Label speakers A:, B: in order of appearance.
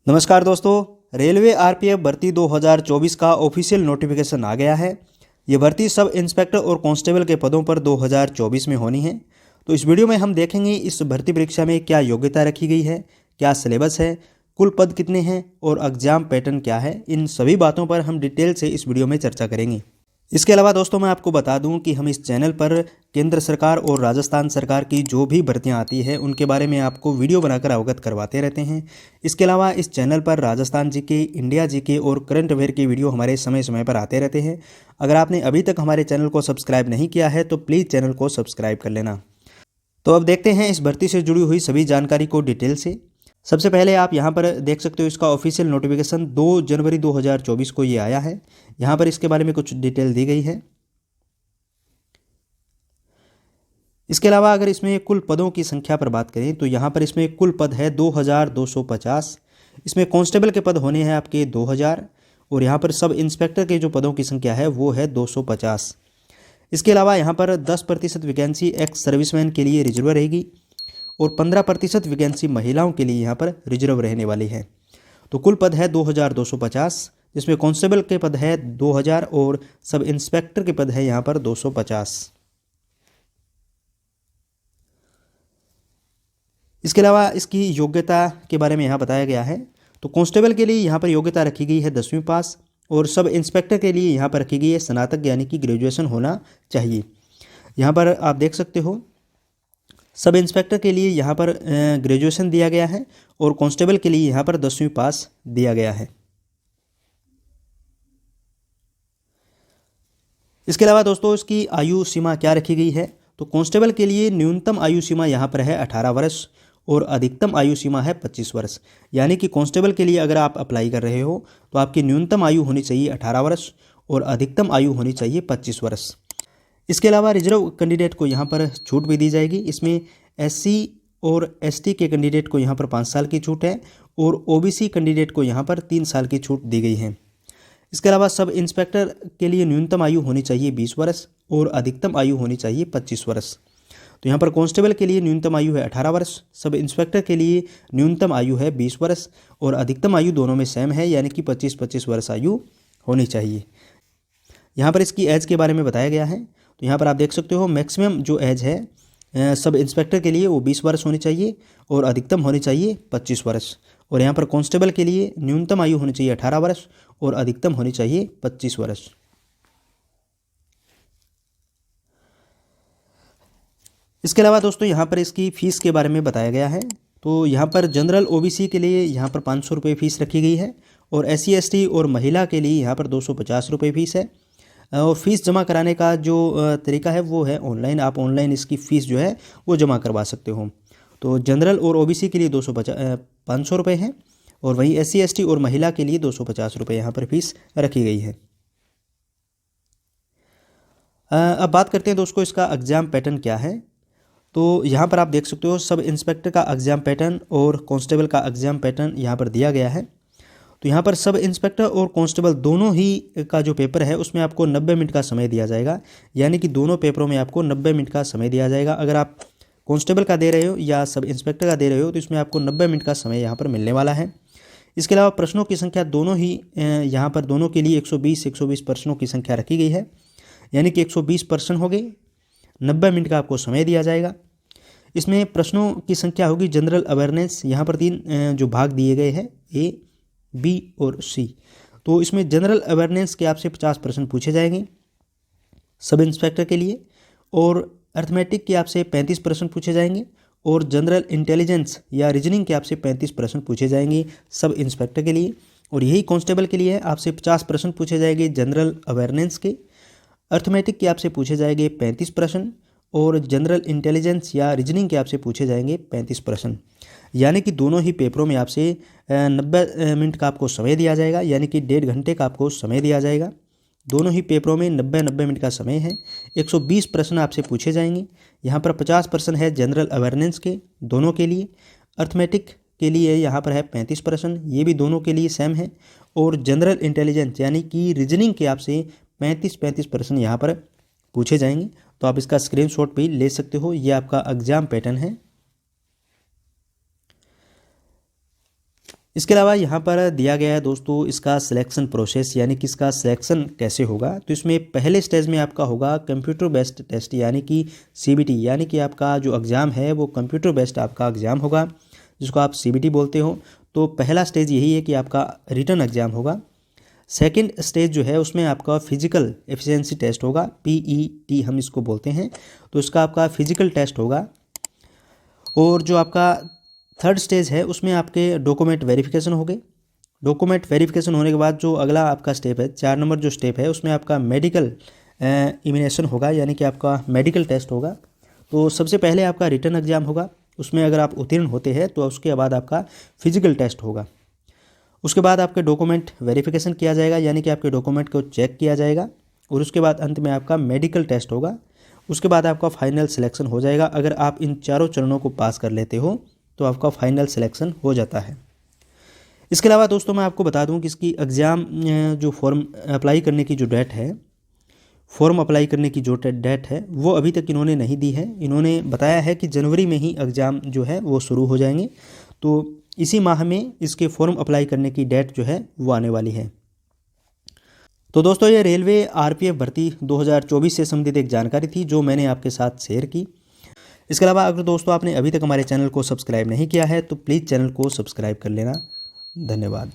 A: नमस्कार दोस्तों, railway RPF भर्ती 2024 का ऑफिशियल नोटिफिकेशन आ गया है। ये भर्ती सब इंस्पेक्टर और कांस्टेबल के पदों पर 2024 में होनी है। तो इस वीडियो में हम देखेंगे इस भर्ती परीक्षा में क्या योग्यता रखी गई है, क्या सिलेबस है, कुल पद कितने हैं और एग्जाम पैटर्न क्या है। इन सभी बातों पर हम डिटेल से इस वीडियो में चर्चा करेंगे। इसके अलावा दोस्तों मैं आपको बता दूं कि हम इस चैनल पर केंद्र सरकार और राजस्थान सरकार की जो भी भर्तियां आती है उनके बारे में आपको वीडियो बनाकर अवगत करवाते रहते हैं। इसके अलावा इस चैनल पर राजस्थान जीके, इंडिया जीके और करंट अफेयर की वीडियो हमारे समय समय पर आते रहते हैं। अगर आपने अभी तक हमारे चैनल को सब्सक्राइब नहीं किया है तो प्लीज़ चैनल को सब्सक्राइब कर लेना। तो अब देखते हैं इस भर्ती से जुड़ी हुई सभी जानकारी को डिटेल से। सबसे पहले आप यहाँ पर देख सकते हो इसका ऑफिशियल नोटिफिकेशन 2 जनवरी 2024 को ये आया है। यहाँ पर इसके बारे में कुछ डिटेल दी गई है। इसके अलावा अगर इसमें कुल पदों की संख्या पर बात करें तो यहाँ पर इसमें कुल पद है 2250। इसमें कांस्टेबल के पद होने हैं आपके 2000 और यहाँ पर सब इंस्पेक्टर के जो पदों की संख्या है वो है 250। इसके अलावा यहाँ पर 10% वैकेंसी एक्स सर्विसमैन के लिए रिजर्व रहेगी और 15% वैकेंसी महिलाओं के लिए यहाँ पर रिजर्व रहने वाली है। तो कुल पद है 2250, जिसमें कांस्टेबल के पद है 2000 और सब इंस्पेक्टर के पद है यहाँ पर 250। इसके अलावा इसकी योग्यता के बारे में यहाँ बताया गया है। तो कांस्टेबल के लिए यहाँ पर योग्यता रखी गई है 10वीं पास और सब इंस्पेक्टर के लिए यहाँ पर रखी गई है स्नातक यानी कि ग्रेजुएशन होना चाहिए। यहाँ पर आप देख सकते हो सब इंस्पेक्टर के लिए यहाँ पर ग्रेजुएशन दिया गया है और कांस्टेबल के लिए यहाँ पर 10वीं पास दिया गया है। इसके अलावा दोस्तों इसकी आयु सीमा क्या रखी गई है। तो कांस्टेबल के लिए न्यूनतम आयु सीमा यहाँ पर है 18 वर्ष और अधिकतम आयु सीमा है 25 वर्ष। यानी कि कांस्टेबल के लिए अगर आप अप्लाई कर रहे हो तो आपकी न्यूनतम आयु होनी चाहिए 18 वर्ष और अधिकतम आयु होनी चाहिए 25 वर्ष। इसके अलावा रिजर्व कैंडिडेट को यहाँ पर छूट भी दी जाएगी। इसमें एससी और एसटी के कैंडिडेट को यहाँ पर 5 साल की छूट है और ओबीसी कैंडिडेट को यहाँ पर 3 साल की छूट दी गई है। इसके अलावा सब इंस्पेक्टर के लिए न्यूनतम आयु होनी चाहिए 20 वर्ष और अधिकतम आयु होनी चाहिए 25 वर्ष। तो यहाँ पर कांस्टेबल के लिए न्यूनतम आयु है 18 वर्ष, सब इंस्पेक्टर के लिए न्यूनतम आयु है 20 वर्ष और अधिकतम आयु दोनों में सेम है यानी कि 25-25 वर्ष आयु होनी चाहिए। यहाँ पर इसकी एज के बारे में बताया गया है। तो यहाँ पर आप देख सकते हो मैक्सिमम जो एज है सब इंस्पेक्टर के लिए वो 20 वर्ष होनी चाहिए और अधिकतम होनी चाहिए 25 वर्ष। और यहाँ पर कांस्टेबल के लिए न्यूनतम आयु होनी चाहिए 18 वर्ष और अधिकतम होनी चाहिए 25 वर्ष। इसके अलावा दोस्तों यहाँ पर इसकी फ़ीस के बारे में बताया गया है। तो यहाँ पर जनरल ओबीसी के लिए यहाँ पर 500 रुपये फ़ीस रखी गई है और एससी एसटी और महिला के लिए यहाँ पर 250 रुपये फ़ीस है। और फीस जमा कराने का जो तरीका है वो है ऑनलाइन। आप ऑनलाइन इसकी फ़ीस जो है वो जमा करवा सकते हो। तो जनरल और ओबीसी के लिए 500 रुपये है और वहीं एससी एसटी और महिला के लिए 250 रुपये यहाँ पर फीस रखी गई है। अब बात करते हैं दोस्तों इसका एग्ज़ाम पैटर्न क्या है। तो यहाँ पर आप देख सकते हो सब इंस्पेक्टर का एग्ज़ाम पैटर्न और कांस्टेबल का एग्ज़ाम पैटर्न यहाँ पर दिया गया है। तो यहाँ पर सब इंस्पेक्टर और कांस्टेबल दोनों ही का जो पेपर है उसमें आपको 90 मिनट का समय दिया जाएगा। यानी कि दोनों पेपरों में आपको 90 मिनट का समय दिया जाएगा। अगर आप कांस्टेबल का दे रहे हो या सब इंस्पेक्टर का दे रहे हो तो इसमें आपको 90 मिनट का समय यहाँ पर मिलने वाला है। इसके अलावा प्रश्नों की संख्या दोनों ही यहाँ पर दोनों के लिए 120 प्रश्नों की संख्या रखी गई है। यानी कि 120 प्रश्न हो गए, 90 मिनट का आपको समय दिया जाएगा। इसमें प्रश्नों की संख्या होगी जनरल अवेयरनेस। यहाँ पर 3 जो भाग दिए गए हैं ए, बी और सी। तो इसमें जनरल अवेयरनेस के आपसे 50 प्रश्न पूछे जाएंगे सब इंस्पेक्टर के लिए और अर्थमेटिक के आपसे 35 प्रश्न पूछे जाएंगे और जनरल इंटेलिजेंस या रीजनिंग के आपसे 35 प्रश्न पूछे जाएंगे सब इंस्पेक्टर के लिए। और यही कांस्टेबल के लिए आपसे 50 प्रश्न पूछे जाएंगे जनरल अवेयरनेस के। अर्थमेटिक के आपसे पूछे जाएंगे 35 प्रश्न और जनरल इंटेलिजेंस या रीजनिंग के आपसे पूछे जाएंगे 35 प्रश्न। यानी कि दोनों ही पेपरों में आपसे 90 मिनट का आपको समय दिया जाएगा। यानी कि 1.5 घंटे का आपको समय दिया जाएगा। दोनों ही पेपरों में 90 मिनट का समय है। 120 प्रश्न आपसे पूछे जाएंगे। यहाँ पर 50 प्रश्न है जनरल अवेयरनेस के दोनों के लिए। अर्थमेटिक के लिए यहाँ पर है 35 प्रश्न, ये भी दोनों के लिए सेम है। और जनरल इंटेलिजेंस यानी कि रीजनिंग के आपसे 35 प्रश्न यहाँ पर पूछे जाएंगे। तो आप इसका स्क्रीनशॉट भी ले सकते हो। ये आपका एग्ज़ाम पैटर्न है। इसके अलावा यहाँ पर दिया गया है दोस्तों इसका सिलेक्शन प्रोसेस, यानी कि इसका सिलेक्शन कैसे होगा। तो इसमें पहले स्टेज में आपका होगा कंप्यूटर बेस्ड टेस्ट यानी कि CBT, यानी कि आपका जो एग्ज़ाम है वो कंप्यूटर बेस्ड आपका एग्ज़ाम होगा, जिसको आप CBT बोलते हो। तो पहला स्टेज यही है कि आपका रिटन एग्ज़ाम होगा। सेकंड स्टेज जो है उसमें आपका फिजिकल एफिशिएंसी टेस्ट होगा, PET हम इसको बोलते हैं। तो इसका आपका फिजिकल टेस्ट होगा। और जो आपका थर्ड स्टेज है उसमें आपके डॉक्यूमेंट वेरिफिकेशन हो गए। डॉक्यूमेंट वेरिफिकेशन होने के बाद जो अगला आपका स्टेप है, 4 नंबर जो स्टेप है, उसमें आपका मेडिकल एग्जामिनेशन होगा, यानी कि आपका मेडिकल टेस्ट होगा। तो सबसे पहले आपका रिटन एग्ज़ाम होगा, उसमें अगर आप उत्तीर्ण होते हैं तो उसके बाद आपका फिजिकल टेस्ट होगा। उसके बाद आपके डॉक्यूमेंट वेरिफिकेशन किया जाएगा, यानी कि आपके डॉक्यूमेंट को चेक किया जाएगा। और उसके बाद अंत में आपका मेडिकल टेस्ट होगा। उसके बाद आपका फाइनल सिलेक्शन हो जाएगा। अगर आप इन चारों चरणों को पास कर लेते हो तो आपका फाइनल सिलेक्शन हो जाता है। इसके अलावा दोस्तों मैं आपको बता दूं कि इसकी एग्ज़ाम जो फॉर्म अप्लाई करने की जो डेट है, फॉर्म अप्लाई करने की जो डेट है वो अभी तक इन्होंने नहीं दी है। इन्होंने बताया है कि जनवरी में ही एग्ज़ाम जो है वो शुरू हो जाएंगे। तो इसी माह में इसके फॉर्म अप्लाई करने की डेट जो है वो आने वाली है। तो दोस्तों ये रेलवे RPF भर्ती 2024 से संबंधित एक जानकारी थी जो मैंने आपके साथ शेयर की। इसके अलावा अगर दोस्तों आपने अभी तक हमारे चैनल को सब्सक्राइब नहीं किया है तो प्लीज़ चैनल को सब्सक्राइब कर लेना। धन्यवाद।